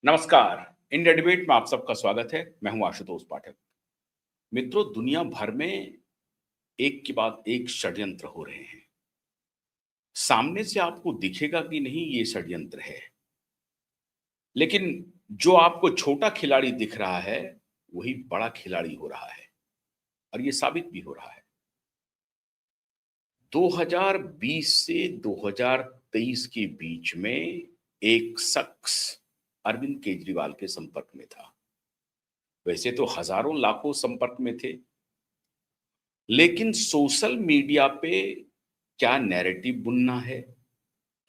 नमस्कार। India debate में आप सबका स्वागत है। मैं हूं आशुतोष पाठक। मित्रों, दुनिया भर में एक के बाद एक षड्यंत्र हो रहे हैं। सामने से आपको दिखेगा कि नहीं ये षड्यंत्र है, लेकिन जो आपको छोटा खिलाड़ी दिख रहा है वही बड़ा खिलाड़ी हो रहा है और ये साबित भी हो रहा है। 2020 से 2023 के बीच में एक शख्स अरविंद केजरीवाल के संपर्क में था। वैसे तो हजारों लाखों संपर्क में थे, लेकिन सोशल मीडिया पे क्या नैरेटिव बुनना है,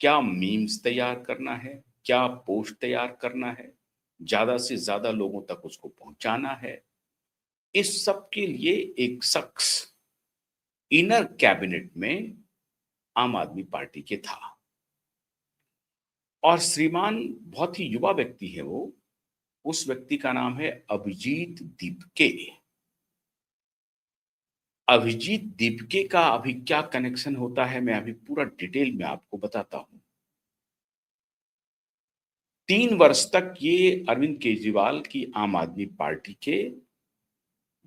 क्या मीम्स तैयार करना है, क्या पोस्ट तैयार करना है, ज्यादा से ज्यादा लोगों तक उसको पहुंचाना है, इस सब के लिए एक शख्स इनर कैबिनेट में आम आदमी पार्टी के था। और श्रीमान बहुत ही युवा व्यक्ति है वो। उस व्यक्ति का नाम है अभिजीत दीपके। अभिजीत दीपके का अभी क्या कनेक्शन होता है, मैं अभी पूरा डिटेल में आपको बताता हूं। 3 वर्ष तक ये अरविंद केजरीवाल की आम आदमी पार्टी के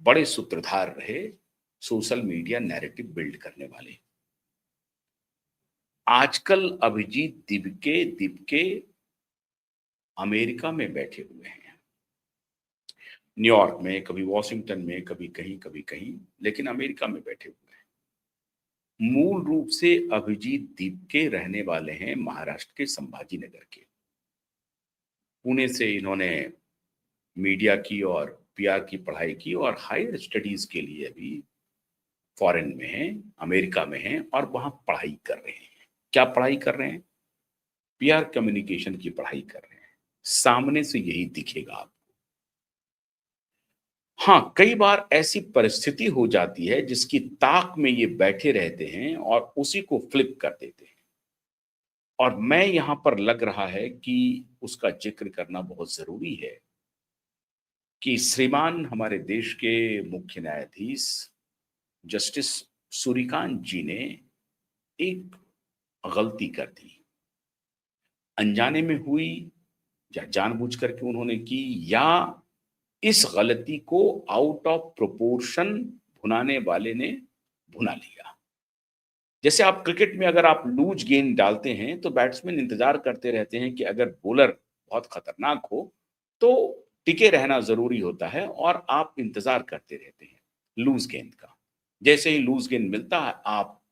बड़े सूत्रधार रहे, सोशल मीडिया नैरेटिव बिल्ड करने वाले। आजकल अभिजीत दीपके अमेरिका में बैठे हुए हैं, न्यूयॉर्क में, कभी वॉशिंगटन में, कभी कहीं, लेकिन अमेरिका में बैठे हुए हैं। मूल रूप से अभिजीत दीपके रहने वाले हैं महाराष्ट्र के संभाजी नगर के। पुणे से इन्होंने मीडिया की और पीआर की पढ़ाई की और हायर स्टडीज के लिए भी फॉरेन में हैं, अमेरिका में हैं और वहां पढ़ाई कर रहे हैं। क्या पढ़ाई कर रहे हैं? पीआर कम्युनिकेशन की पढ़ाई कर रहे हैं। सामने से यही दिखेगा आपको। हाँ, कई बार ऐसी परिस्थिति हो जाती है जिसकी ताक में ये बैठे रहते हैं और उसी को फ्लिप कर देते हैं। और मैं यहां पर लग रहा है कि उसका जिक्र करना बहुत जरूरी है कि श्रीमान हमारे देश के मुख्य न्यायाधीश जस्टिस सूर्यकांत जी ने एक गलती कर दी। अनजाने में हुई या जानबूझ करके उन्होंने की, या इस गलती को आउट ऑफ प्रोपोर्शन भुनाने वाले ने भुना लिया। जैसे आप क्रिकेट में अगर आप लूज गेंद डालते हैं तो बैट्समैन इंतजार करते रहते हैं कि अगर बॉलर बहुत खतरनाक हो तो टिके रहना जरूरी होता है और आप इंतजार करते रहते हैं लूज गेंद का। जैसे ही लूज गेंद मिलता है आप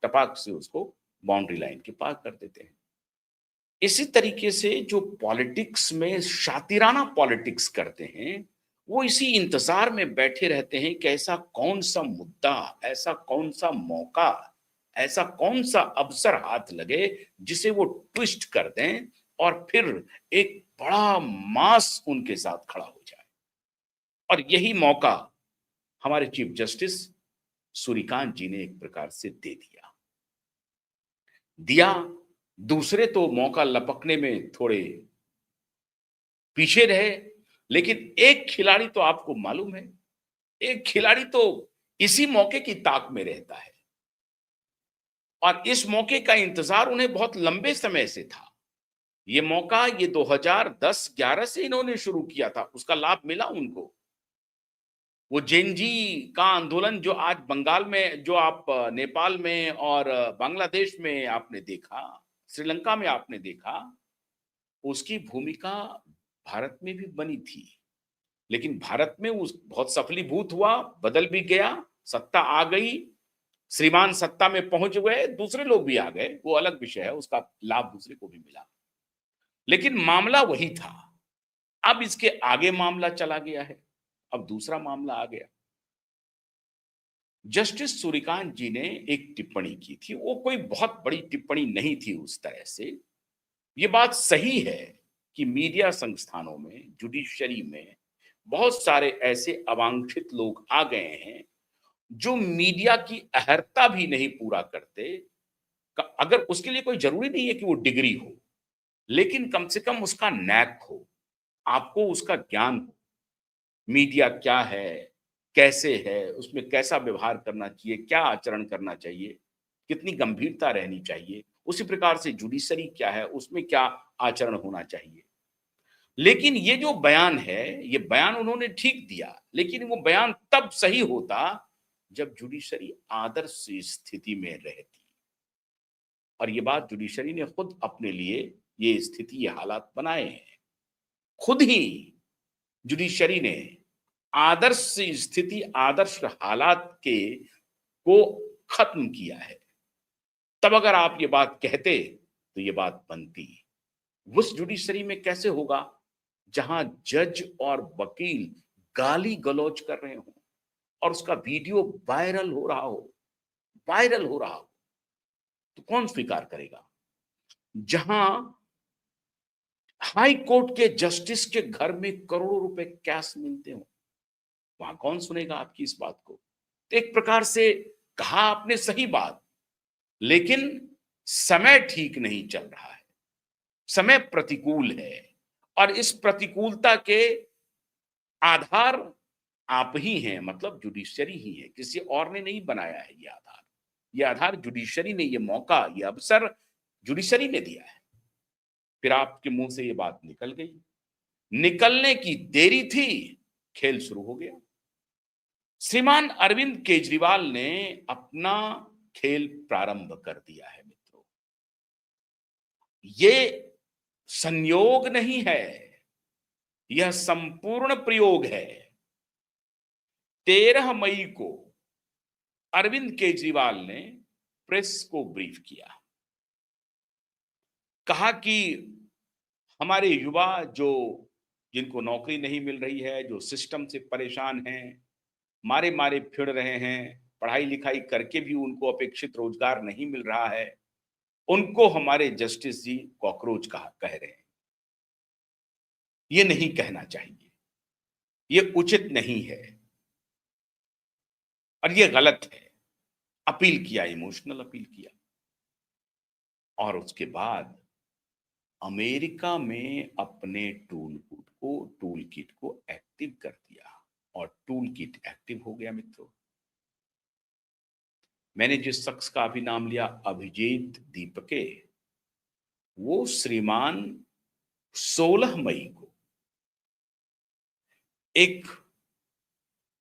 टपाक से उसको बाउंड्री लाइन के पार कर देते हैं। इसी तरीके से जो पॉलिटिक्स में शातिराना पॉलिटिक्स करते हैं, वो इसी इंतजार में बैठे रहते हैं कि ऐसा कौन सा मुद्दा, ऐसा कौन सा मौका, ऐसा कौन सा अवसर हाथ लगे जिसे वो ट्विस्ट कर दें और फिर एक बड़ा मास उनके साथ खड़ा हो जाए। और यही मौका हमारे चीफ जस्टिस सूर्यकांत जी ने एक प्रकार से दे दिया। दूसरे तो मौका लपकने में थोड़े पीछे रहे, लेकिन एक खिलाड़ी तो आपको मालूम है, एक खिलाड़ी तो इसी मौके की ताक में रहता है और इस मौके का इंतजार उन्हें बहुत लंबे समय से था। ये मौका ये 2010-11 से इन्होंने शुरू किया था, उसका लाभ मिला उनको। वो जेनजी का आंदोलन जो आज बंगाल में, जो आप नेपाल में और बांग्लादेश में आपने देखा, श्रीलंका में आपने देखा, उसकी भूमिका भारत में भी बनी थी। लेकिन भारत में उस बहुत सफलीभूत हुआ, बदल भी गया, सत्ता आ गई, श्रीमान सत्ता में पहुंच गए, दूसरे लोग भी आ गए, वो अलग विषय है, उसका लाभ दूसरे को भी मिला। लेकिन मामला वही था। अब इसके आगे मामला चला गया है, अब दूसरा मामला आ गया। जस्टिस सूर्यकांत जी ने एक टिप्पणी की थी, वो कोई बहुत बड़ी टिप्पणी नहीं थी उस तरह से। ये बात सही है कि मीडिया संस्थानों में, जुडिशरी में बहुत सारे ऐसे अवांछित लोग आ गए हैं जो मीडिया की अहर्ता भी नहीं पूरा करते। अगर उसके लिए कोई जरूरी नहीं है कि वो डिग्री हो, लेकिन कम से कम उसका नैक हो, आपको उसका ज्ञान हो, मीडिया क्या है, कैसे है, उसमें कैसा व्यवहार करना चाहिए, क्या आचरण करना चाहिए, कितनी गंभीरता रहनी चाहिए। उसी प्रकार से जुडिशरी क्या है, उसमें क्या आचरण होना चाहिए। लेकिन ये जो बयान है, ये बयान उन्होंने ठीक दिया, लेकिन वो बयान तब सही होता जब जुडिशरी आदर्श स्थिति में रहती। और ये बात जुडिशरी ने खुद अपने लिए ये स्थिति, ये हालात बनाए हैं। खुद ही जुडिशरी ने आदर्श स्थिति, आदर्श हालात के को खत्म किया है। तब अगर आप ये बात कहते तो ये बात बनती। उस जुडिशरी में कैसे होगा जहां जज और वकील गाली गलौज कर रहे हो और उसका वीडियो वायरल हो रहा हो, वायरल हो रहा हो, तो कौन स्वीकार करेगा? जहां हाई कोर्ट के जस्टिस के घर में करोड़ों रुपए कैश मिलते हो, वहां कौन सुनेगा आपकी इस बात को? तो एक प्रकार से कहा आपने सही बात, लेकिन समय ठीक नहीं चल रहा है, समय प्रतिकूल है। और इस प्रतिकूलता के आधार आप ही हैं, मतलब जुडिशरी ही है, किसी और ने नहीं बनाया है ये आधार। ये आधार जुडिशरी ने, ये मौका, ये अवसर जुडिशरी ने दिया है। फिर आपके मुंह से ये बात निकल गई, निकलने की देरी थी, खेल शुरू हो गया। श्रीमान अरविंद केजरीवाल ने अपना खेल प्रारंभ कर दिया है मित्रों। ये संयोग नहीं है, यह संपूर्ण प्रयोग है। 13 मई को अरविंद केजरीवाल ने प्रेस को ब्रीफ किया, कहा कि हमारे युवा जो, जिनको नौकरी नहीं मिल रही है, जो सिस्टम से परेशान हैं, मारे मारे फिर रहे हैं, पढ़ाई लिखाई करके भी उनको अपेक्षित रोजगार नहीं मिल रहा है, उनको हमारे जस्टिस जी कॉकरोच कह रहे हैं। ये नहीं कहना चाहिए, ये उचित नहीं है और ये गलत है। अपील किया, इमोशनल अपील किया। और उसके बाद अमेरिका में अपने टूल किट को एक्टिव कर दिया और टूल किट एक्टिव हो गया मित्रों। मैंने जिस शख्स का अभी नाम लिया, अभिजीत दीपके, वो श्रीमान 16 मई को एक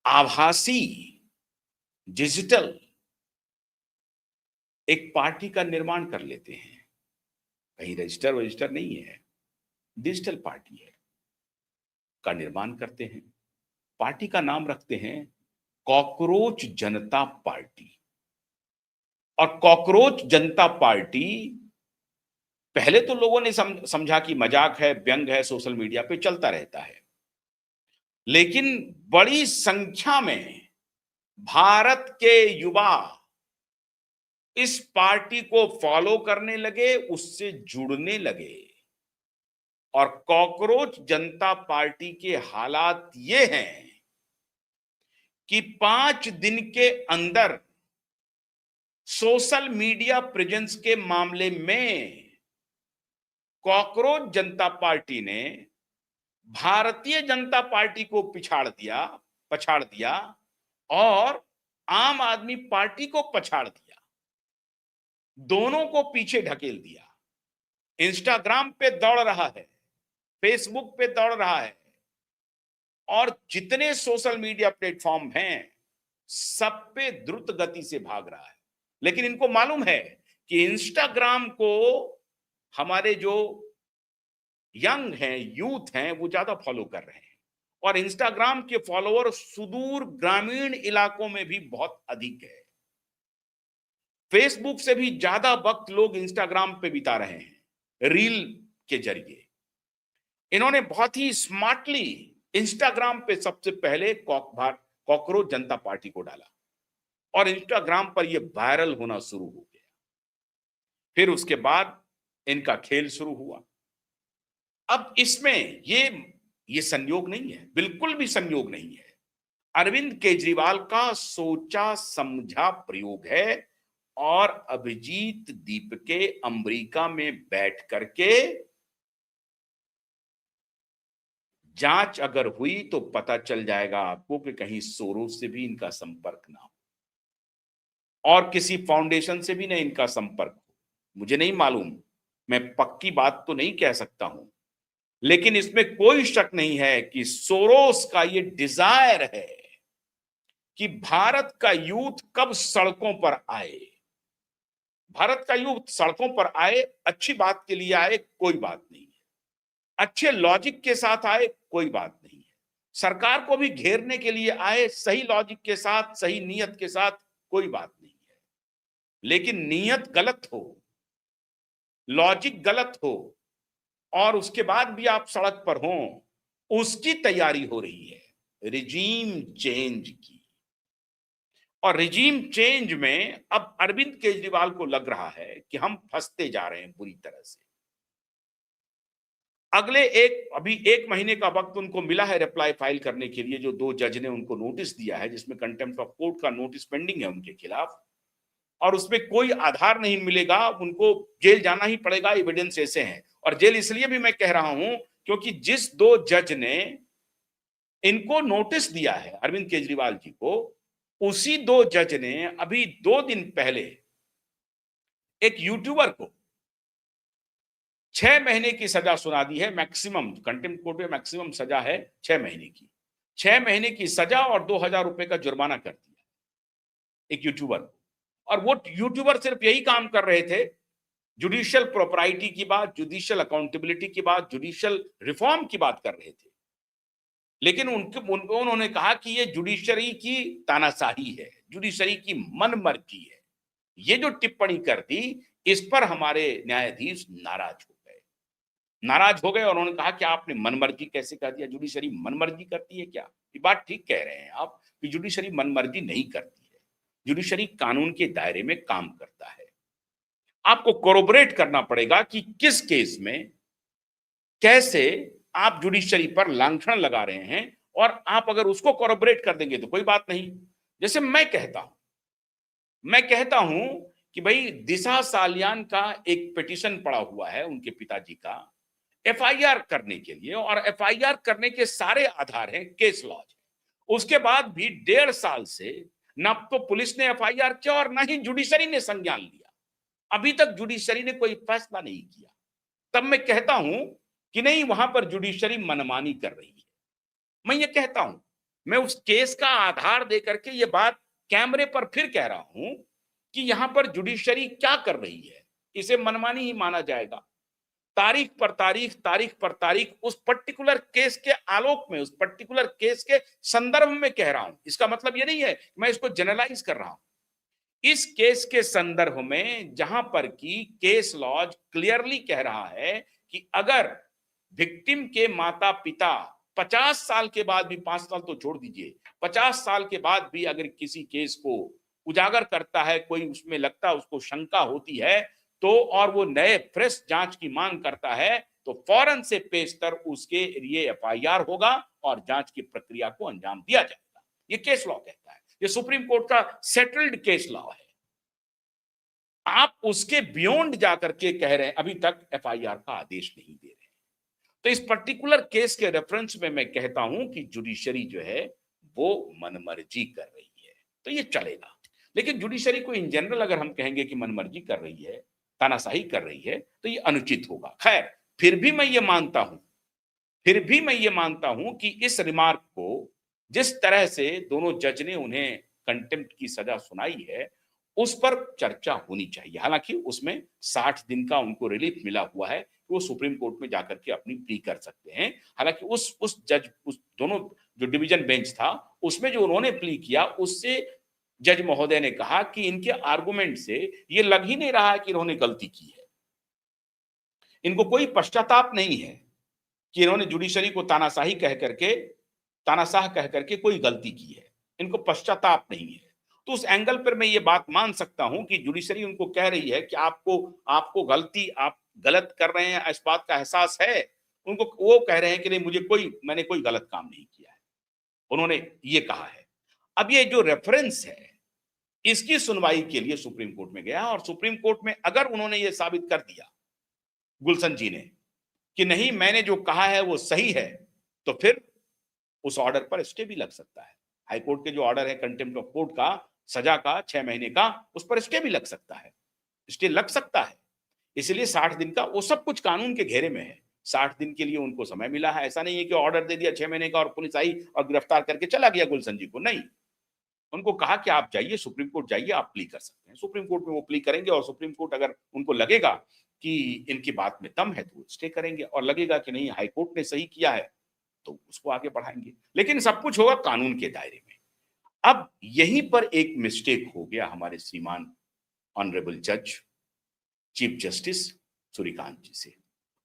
आभासी डिजिटल एक पार्टी का निर्माण कर लेते हैं। कहीं रजिस्टर नहीं है, डिजिटल पार्टी है, का निर्माण करते हैं। पार्टी का नाम रखते हैं कॉकरोच जनता पार्टी। और कॉकरोच जनता पार्टी पहले तो लोगों ने समझा कि मजाक है, व्यंग है, सोशल मीडिया पे चलता रहता है। लेकिन बड़ी संख्या में भारत के युवा इस पार्टी को फॉलो करने लगे, उससे जुड़ने लगे। और कॉकरोच जनता पार्टी के हालात ये हैं कि 5 दिन के अंदर सोशल मीडिया प्रेजेंस के मामले में कॉकरोच जनता पार्टी ने भारतीय जनता पार्टी को पछाड़ दिया और आम आदमी पार्टी को पछाड़ दिया, दोनों को पीछे ढकेल दिया। इंस्टाग्राम पे दौड़ रहा है, फेसबुक पे दौड़ रहा है और जितने सोशल मीडिया प्लेटफॉर्म हैं सब पे द्रुत गति से भाग रहा है। लेकिन इनको मालूम है कि इंस्टाग्राम को हमारे जो यंग हैं, यूथ हैं, वो ज्यादा फॉलो कर रहे हैं और इंस्टाग्राम के फॉलोअर सुदूर ग्रामीण इलाकों में भी बहुत अधिक है। फेसबुक से भी ज्यादा वक्त लोग इंस्टाग्राम पे बिता रहे हैं रील के जरिए। इन्होंने बहुत ही स्मार्टली इंस्टाग्राम पे सबसे पहले कॉकरोच जनता पार्टी को डाला और इंस्टाग्राम पर यह वायरल होना शुरू हो गया। फिर उसके बाद इनका खेल शुरू हुआ। अब इसमें ये संयोग नहीं है, बिल्कुल भी संयोग नहीं है। अरविंद केजरीवाल का सोचा समझा प्रयोग है और अभिजीत दीपके अमेरिका में बैठ करके जांच अगर हुई तो पता चल जाएगा आपको कि कहीं सोरोस से भी इनका संपर्क ना हो और किसी फाउंडेशन से भी ना इनका संपर्क हो। मुझे नहीं मालूम, मैं पक्की बात तो नहीं कह सकता हूं, लेकिन इसमें कोई शक नहीं है कि सोरोस का ये डिजायर है कि भारत का यूथ कब सड़कों पर आए। भारत का यूथ सड़कों पर आए, अच्छी बात के लिए आए, कोई बात नहीं है, अच्छे लॉजिक के साथ आए, कोई बात नहीं है, सरकार को भी घेरने के लिए आए, सही लॉजिक के साथ, सही नीयत के साथ, कोई बात नहीं है। लेकिन नीयत गलत हो, लॉजिक गलत हो और उसके बाद भी आप सड़क पर हो, उसकी तैयारी हो रही है रिजीम चेंज की। और रिजीम चेंज में अब अरविंद केजरीवाल को लग रहा है कि हम फंसते जा रहे हैं बुरी तरह से। अभी 1 महीने का वक्त उनको मिला है रिप्लाई फाइल करने के लिए, जो 2 जज ने उनको नोटिस दिया है, जिसमें कंटेम्प्ट ऑफ कोर्ट का नोटिस पेंडिंग है उनके खिलाफ, और उसमें कोई आधार नहीं मिलेगा, उनको जेल जाना ही पड़ेगा, एविडेंस ऐसे हैं। और जेल इसलिए भी मैं कह रहा हूं क्योंकि जिस 2 जज ने इनको नोटिस दिया है अरविंद केजरीवाल जी को, उसी 2 जज ने अभी 2 दिन पहले एक यूट्यूबर को 6 महीने की सजा सुना दी है। मैक्सिमम कंटेम्प्ट कोर्ट में मैक्सिमम सजा है 6 महीने की। 6 महीने की सजा और 2,000 रुपए का जुर्माना कर दिया एक यूट्यूबर को। और वो यूट्यूबर सिर्फ यही काम कर रहे थे, जुडिशियल प्रॉपराइटी की बात, जुडिशियल अकाउंटेबिलिटी की बात, जुडिशियल रिफॉर्म की बात कर रहे थे। लेकिन उन्होंने कहा कि ये जुडिशरी की तानाशाही है, जुडिशरी की मनमर्जी है। ये जो टिप्पणी कर दी, इस पर हमारे न्यायाधीश नाराज हो गए और उन्होंने कहा कि आपने मनमर्जी कैसे कह दिया, जुडिशरी मनमर्जी करती है क्या? ये बात ठीक कह रहे हैं आप कि जुडिशरी मनमर्जी नहीं करती है, जुडिशरी कानून के दायरे में काम करता है। आपको कोरोबरेट करना पड़ेगा कि किस केस में कैसे आप जुडिशरी पर लांछन लगा रहे हैं, और आप अगर उसको कोरोबरेट कर देंगे तो कोई बात नहीं। जैसे मैं कहता हूं कि भाई दिशा सालियान का एक पिटीशन पड़ा हुआ है उनके पिताजी का एफआईआर करने के लिए, और एफआईआर करने के सारे आधार हैं केस लॉज। उसके बाद भी 1.5 साल से ना तो पुलिस ने एफआईआर किया और ना ही जुडिशरी ने संज्ञान लिया। अभी तक जुडिशरी ने कोई फैसला नहीं किया। तब मैं कहता हूं कि नहीं, वहां पर जुडिशरी मनमानी कर रही है। मैं ये कहता हूं, मैं उस केस का आधार देकर के ये बात कैमरे पर फिर कह रहा हूं कि यहां पर जुडिशरी क्या कर रही है, इसे मनमानी ही माना जाएगा। तारीख पर तारीख, तारीख पर तारीख, उस पर्टिकुलर केस के आलोक में, उस पर्टिकुलर केस के संदर्भ में कह रहा हूं। इसका मतलब ये नहीं है मैं इसको जनरलाइज कर रहा हूं। इस केस के संदर्भ में जहां पर की केस लॉज क्लियरली कह रहा है कि अगर विक्टिम के माता पिता 50 साल के बाद भी, 5 साल तो छोड़ दीजिए, 50 साल के बाद भी अगर किसी केस को उजागर करता है, कोई उसमें लगता है, उसको शंका होती है, तो और वो नए फ्रेश जांच की मांग करता है, तो फौरन से पेशतर उसके लिए एफआईआर होगा और जांच की प्रक्रिया को अंजाम दिया जाएगा। ये केस लॉ कहता है, ये सुप्रीम कोर्ट का सेटल्ड केस लॉ है। आप उसके बियॉन्ड जाकर के कह रहे हैं अभी तक एफआईआर का आदेश नहीं दे रहे। तो इस पर्टिकुलर केस के रेफरेंस में मैं कहता हूं कि जुडिशरी जो है वो मनमर्जी कर रही है, तो ये चलेगा। लेकिन जुडिशरी को इन जनरल अगर हम कहेंगे कि मनमर्जी कर रही है, तानाशाही कर रही है, तो ये अनुचित होगा। खैर, फिर भी मैं ये मानता हूं कि इस रिमार्क को जिस तरह से दोनों जज ने उन्हें कंटेम्प्ट की सजा सुनाई है, उस पर चर्चा होनी चाहिए। हालांकि उसमें 60 दिन का उनको रिलीफ मिला हुआ है, वो सुप्रीम कोर्ट में जाकर के अपनी प्ली कर सकते हैं। हालांकि उस दोनों जो डिवीजन बेंच था, उसमें जो उन्होंने प्ली किया, उससे जज महोदय ने कहा कि इनके आर्गुमेंट से ये लग ही नहीं रहा है कि इन्होंने गलती की है। इनको कोई पश्चाताप नहीं है कि इन्होंने जुडिशरी को तानाशाह कह करके कोई गलती की है। इनको पश्चाताप नहीं है। तो उस एंगल पर मैं ये बात मान सकता हूं कि जुडिशरी उनको कह रही है कि आपको आप गलत कर रहे हैं, इस बात का एहसास है। उनको वो कह रहे हैं कि नहीं, मैंने कोई गलत काम नहीं किया है, उन्होंने ये कहा है। अब ये जो रेफरेंस है, इसकी सुनवाई के लिए सुप्रीम कोर्ट में गया, और सुप्रीम कोर्ट में अगर उन्होंने ये साबित कर दिया, गुलशन जी ने, कि नहीं मैंने जो कहा है वो सही है, तो फिर उस ऑर्डर पर स्टे भी लग सकता है। हाईकोर्ट के जो ऑर्डर है कंटेम्प्ट ऑफ कोर्ट का, सजा का 6 महीने का, उस पर स्टे भी लग सकता है, स्टे लग सकता है। इसलिए 60 दिन का वो सब कुछ कानून के घेरे में है। 60 दिन के लिए उनको समय मिला है। ऐसा नहीं है कि ऑर्डर दे दिया 6 महीने का और पुलिस आई और गिरफ्तार करके चला गया गुलशन जी को, नहीं। उनको कहा कि आप जाइए, सुप्रीम कोर्ट जाइए, आप प्ली कर सकते हैं। सुप्रीम कोर्ट में वो प्ली करेंगे और सुप्रीम कोर्ट अगर उनको लगेगा कि इनकी बात में दम है तो वो स्टे करेंगे, और लगेगा कि नहीं हाई कोर्ट ने सही किया है तो उसको आगे बढ़ाएंगे। लेकिन सब कुछ होगा कानून के दायरे में। अब यहीं पर एक मिस्टेक हो गया हमारे श्रीमान ऑनरेबल जज चीफ जस्टिस सूर्यकांत जी से।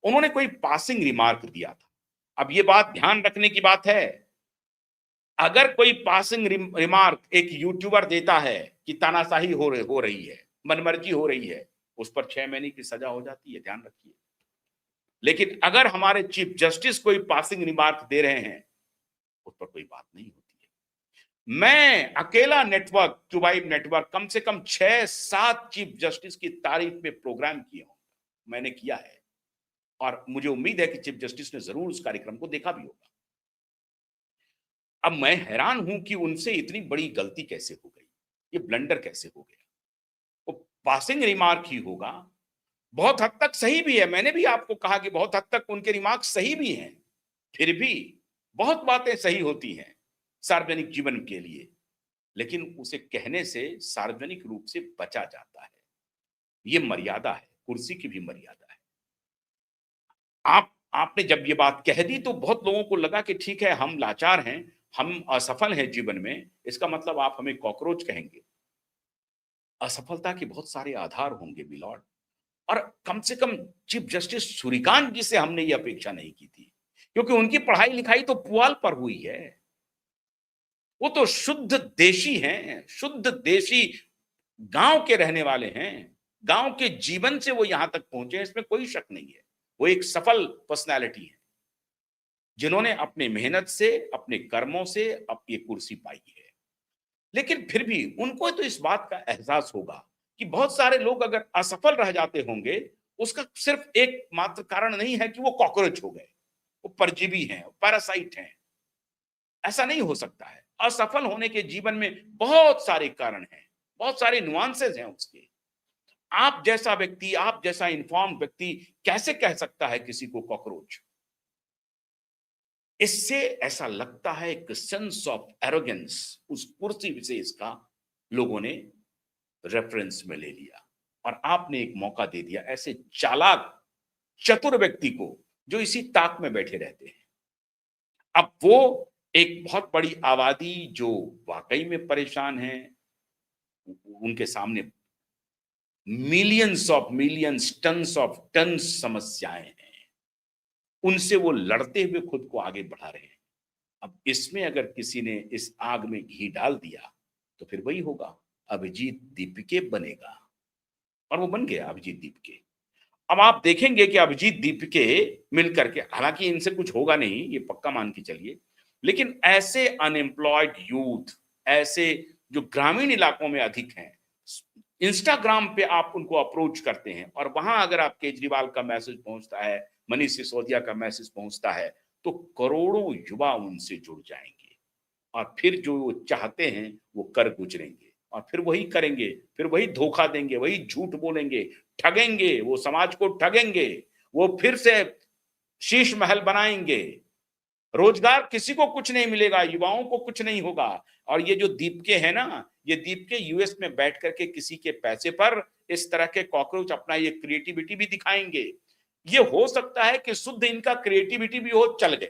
उन्होंने कोई पासिंग रिमार्क दिया था। अब ये बात ध्यान रखने की बात है, अगर कोई पासिंग रिमार्क एक यूट्यूबर देता है कि तानाशाही हो रही है, मनमर्जी हो रही है, उस पर 6 महीने की सजा हो जाती है, ध्यान रखिए। लेकिन अगर हमारे चीफ जस्टिस कोई पासिंग रिमार्क दे रहे हैं, उस पर कोई बात नहीं होती है। मैं अकेला नेटवर्क, ट्यूबाइब नेटवर्क, कम से कम 6-7 चीफ जस्टिस की तारीफ में प्रोग्राम किए हूं, मैंने किया है, और मुझे उम्मीद है कि चीफ जस्टिस ने जरूर उस कार्यक्रम को देखा भी होगा। अब मैं हैरान हूं कि उनसे इतनी बड़ी गलती कैसे हो गई, ये ब्लंडर कैसे हो गया। वो पासिंग रिमार्क ही होगा, बहुत हद तक सही भी है। मैंने भी आपको कहा कि बहुत हद तक उनके रिमार्क सही भी हैं, फिर भी बहुत बातें सही होती हैं सार्वजनिक जीवन के लिए, लेकिन उसे कहने से सार्वजनिक रूप से बचा जाता है। ये मर्यादा है, कुर्सी की भी मर्यादा है। आपने जब ये बात कह दी तो बहुत लोगों को लगा कि ठीक है, हम लाचार हैं, हम असफल हैं जीवन में, इसका मतलब आप हमें कॉकरोच कहेंगे। असफलता के बहुत सारे आधार होंगे मिलॉर्ड, और कम से कम चीफ जस्टिस सूर्यकांत जी से हमने ये अपेक्षा नहीं की थी, क्योंकि उनकी पढ़ाई लिखाई तो पुआल पर हुई है। वो तो शुद्ध देशी हैं, शुद्ध देशी गांव के रहने वाले हैं, गांव के जीवन से वो यहां तक पहुंचे हैं, इसमें कोई शक नहीं है। वो एक सफल पर्सनालिटी है जिन्होंने अपने मेहनत से, अपने कर्मों से अब ये कुर्सी पाई है। लेकिन फिर भी उनको तो इस बात का एहसास होगा कि बहुत सारे लोग अगर असफल रह जाते होंगे, उसका सिर्फ एक मात्र कारण नहीं है कि वो कॉकरोच हो गए, वो परजीवी हैं, पैरासाइट हैं। ऐसा नहीं हो सकता है। असफल होने के जीवन में बहुत सारे कारण हैं, बहुत सारे नुआंसेस हैं उसके। आप जैसा व्यक्ति, आप जैसा इन्फॉर्म्ड व्यक्ति कैसे कह सकता है किसी को कॉकरोच? इससे ऐसा लगता है एक सेंस ऑफ एरोगेंस उस कुर्सी विशेष का लोगों ने रेफरेंस में ले लिया, और आपने एक मौका दे दिया ऐसे चालाक चतुर व्यक्ति को जो इसी ताक में बैठे रहते हैं। अब वो एक बहुत बड़ी आबादी जो वाकई में परेशान है, उनके सामने मिलियंस टन्स समस्याएं हैं, उनसे वो लड़ते हुए खुद को आगे बढ़ा रहे हैं। अब इसमें अगर किसी ने इस आग में घी डाल दिया तो फिर वही होगा, अभिजीत दीपिके बनेगा, और वो बन गया अभिजीत दीपिके। अब आप देखेंगे कि अभिजीत दीपिके मिलकर के, हालांकि इनसे कुछ होगा नहीं, ये पक्का मान के चलिए, लेकिन ऐसे अनएम्प्लॉयड यूथ, ऐसे जो ग्रामीण इलाकों में अधिक हैं, इंस्टाग्राम पे आप उनको अप्रोच करते हैं, और वहां अगर आप केजरीवाल का मैसेज पहुंचता है, मनीष सिसोदिया का मैसेज पहुंचता है, तो करोड़ों युवा उनसे जुड़ जाएंगे, और फिर जो वो चाहते हैं वो कर गुजरेंगे, और फिर वही करेंगे, फिर वही धोखा देंगे, वही झूठ बोलेंगे, ठगेंगे, वो समाज को ठगेंगे, वो फिर से शीश महल बनाएंगे। रोजगार किसी को कुछ नहीं मिलेगा, युवाओं को कुछ नहीं होगा। और ये जो दीपके है ना, ये दीपके यूएस में बैठ करके किसी के पैसे पर इस तरह के कॉकरोच अपना ये क्रिएटिविटी भी दिखाएंगे। ये हो सकता है कि शुद्ध इनका क्रिएटिविटी भी हो, चल गया,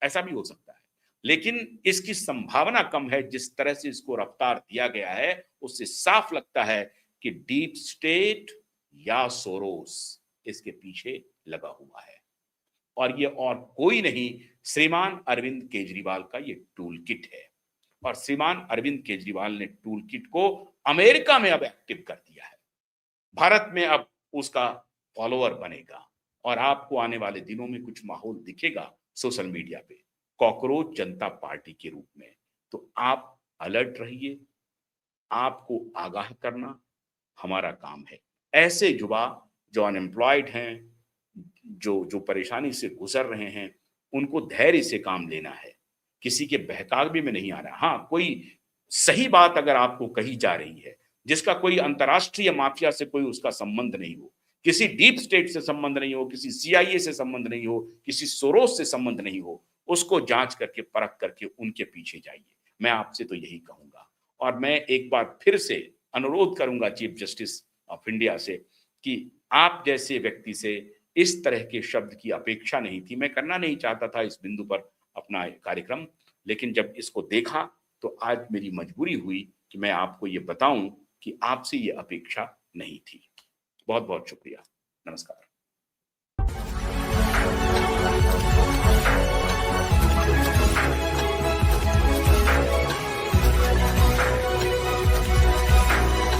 ऐसा भी हो सकता है, लेकिन इसकी संभावना कम है। जिस तरह से इसको रफ्तार दिया गया है, उससे साफ लगता है कि डीप स्टेट या सोरोस इसके पीछे लगा हुआ है, और ये और कोई नहीं, श्रीमान अरविंद केजरीवाल का ये टूल किट है। और श्रीमान अरविंद केजरीवाल ने टूल किट को अमेरिका में अब एक्टिव कर दिया है, भारत में अब उसका फॉलोअर बनेगा, और आपको आने वाले दिनों में कुछ माहौल दिखेगा सोशल मीडिया पे कॉकरोच जनता पार्टी के रूप में। तो आप अलर्ट रहिए, आपको आगाह करना हमारा काम है। ऐसे युवा जो अनएम्प्लॉयड हैं, जो जो परेशानी से गुजर रहे हैं, उनको धैर्य से काम लेना है, किसी के बहकावे में नहीं आना। हाँ, कोई सही बात अगर आपको कही जा रही है, जिसका कोई अंतर्राष्ट्रीय माफिया से कोई उसका संबंध नहीं हो, किसी डीप स्टेट से संबंध नहीं हो, किसी सीआईए से संबंध नहीं हो, किसी सोरोस से संबंध नहीं हो, उसको जांच करके परख करके उनके पीछे जाइए। मैं आपसे तो यही कहूंगा। और मैं एक बार फिर से अनुरोध करूंगा चीफ जस्टिस ऑफ इंडिया से कि आप जैसे व्यक्ति से इस तरह के शब्द की अपेक्षा नहीं थी। मैं करना नहीं चाहता था इस बिंदु पर अपना कार्यक्रम, लेकिन जब इसको देखा तो आज मेरी मजबूरी हुई कि मैं आपको ये बताऊं कि आपसे ये अपेक्षा नहीं थी। बहुत बहुत शुक्रिया। नमस्कार।